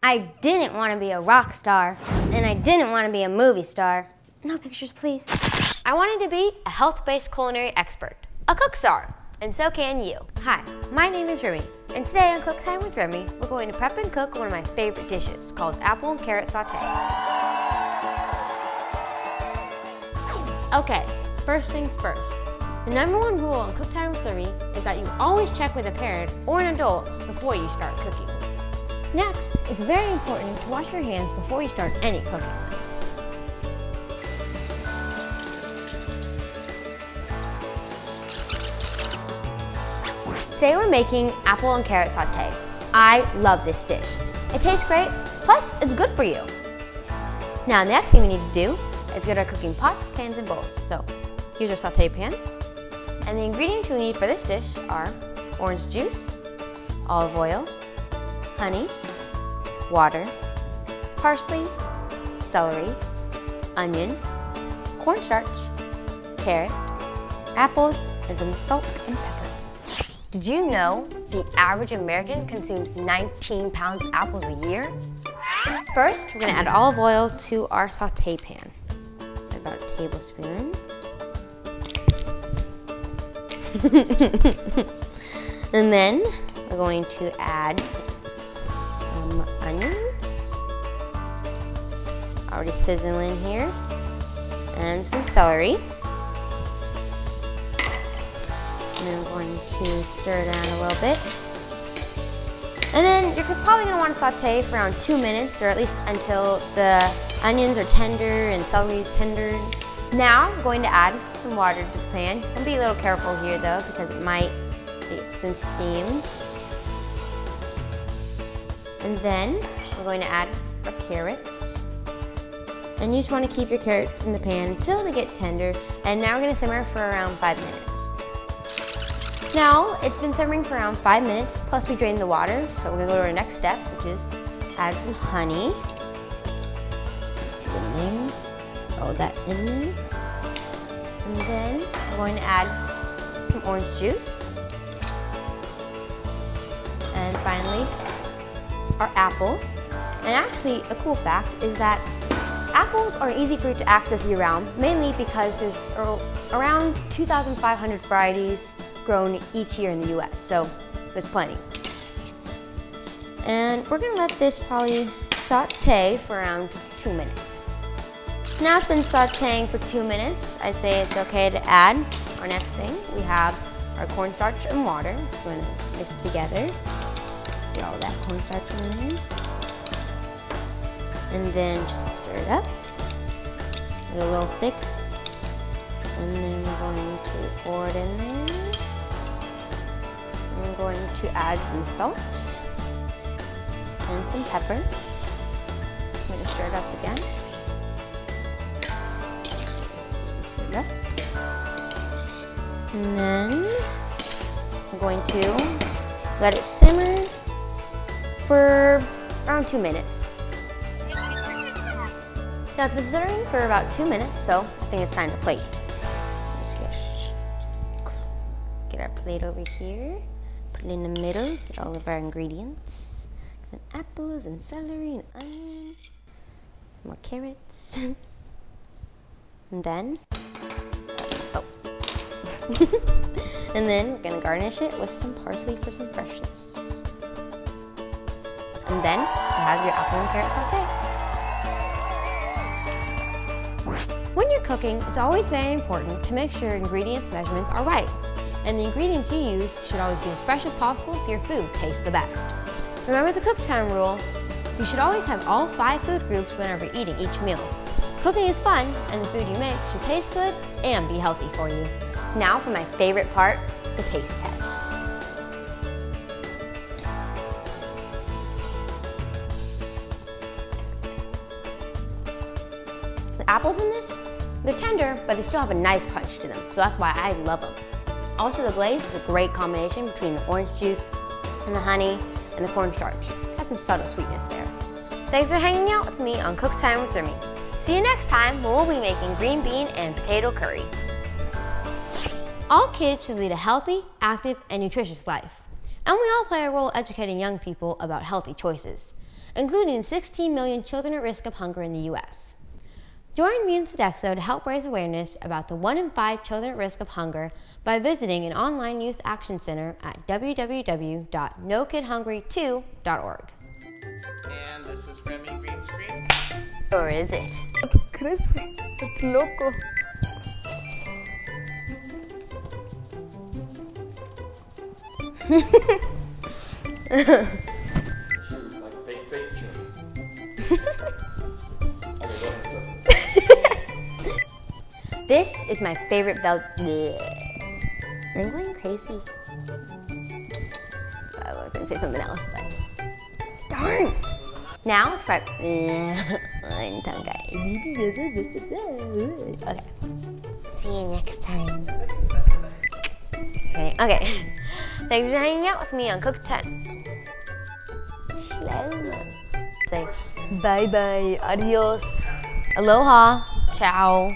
I didn't want to be a rock star, and I didn't want to be a movie star. No pictures, please. I wanted to be a health-based culinary expert, a cook star, and so can you. Hi, my name is Remmi, and today on Cook Time with Remmi, we're going to prep and cook one of my favorite dishes called Apple and Carrot Sauté. Okay, first things first. The #1 rule on Cook Time with Remmi is that you always check with a parent or an adult before you start cooking. Next, it's very important to wash your hands before you start any cooking. Today we're making apple and carrot sauté. I love this dish. It tastes great, plus it's good for you. Now the next thing we need to do is get our cooking pots, pans, and bowls. So here's our sauté pan. And the ingredients you'll need for this dish are orange juice, olive oil, honey, water, parsley, celery, onion, cornstarch, carrot, apples, and some salt and pepper. Did you know the average American consumes 19 pounds of apples a year? First, we're gonna add olive oil to our sauté pan. About a tablespoon. And then we're going to add some onions, already sizzling here, and some celery. And then we're going to stir it around a little bit. And then you're probably going to want to saute for around 2 minutes, or at least until the onions are tender and celery is tender. Now I'm going to add some water to the pan. And be a little careful here though, because it might get some steam. And then we're going to add our carrots. And you just want to keep your carrots in the pan until they get tender. And now we're going to simmer for around 5 minutes. Now it's been simmering for around 5 minutes, plus we drained the water. So we're going to go to our next step, which is add some honey. Throw that in there. And then we're going to add some orange juice. And finally, our apples. And actually, a cool fact is that apples are an easy fruit to access year-round, mainly because there's around 2,500 varieties grown each year in the US, so there's plenty. And we're gonna let this probably saute for around 2 minutes. Now it's been sauteing for 2 minutes. I say it's okay to add our next thing. We have our cornstarch and water. We're gonna mix together. Get all that cornstarch in there. And then just stir it up. Get a little thick. And then we're going to pour it in there. I'm going to add some salt and some pepper. I'm going to stir it up again. Stir it up. And then I'm going to let it simmer for around 2 minutes. Now it's been simmering for about 2 minutes, so I think it's time to plate. Just get our plate over here. Put it in the middle, get all of our ingredients. Some apples and celery and onions. Some more carrots. And then, and then we're gonna garnish it with some parsley for some freshness. And then you have your apple and carrot sauté. When you're cooking, it's always very important to make sure ingredients measurements are right. And the ingredients you use should always be as fresh as possible so your food tastes the best. Remember the cook time rule. You should always have all 5 food groups whenever eating each meal. Cooking is fun, and the food you make should taste good and be healthy for you. Now for my favorite part, the taste test. The apples in this, they're tender, but they still have a nice crunch to them, so that's why I love them. Also, the glaze is a great combination between the orange juice and the honey and the cornstarch. It has some subtle sweetness there. Thanks for hanging out with me on Cook Time with Remmi. See you next time when we'll be making green bean and potato curry. All kids should lead a healthy, active, and nutritious life. And we all play a role educating young people about healthy choices. including 16 million children at risk of hunger in the U.S. Join me and Sodexo to help raise awareness about the 1 in 5 children at risk of hunger by visiting an online youth action center at www.nokidhungry2.org. And this is Remmi green screen. Or is it? Crece, it's loco. Chew, like fake chew. Okay, go ahead. This is my favorite belt. I'm going crazy. I was going to say something else, but darn. Now it's for I'm tongue-tied. Okay. See you next time. Okay. Thanks for hanging out with me on Cook 10. Say Bye bye, adios. aloha, ciao.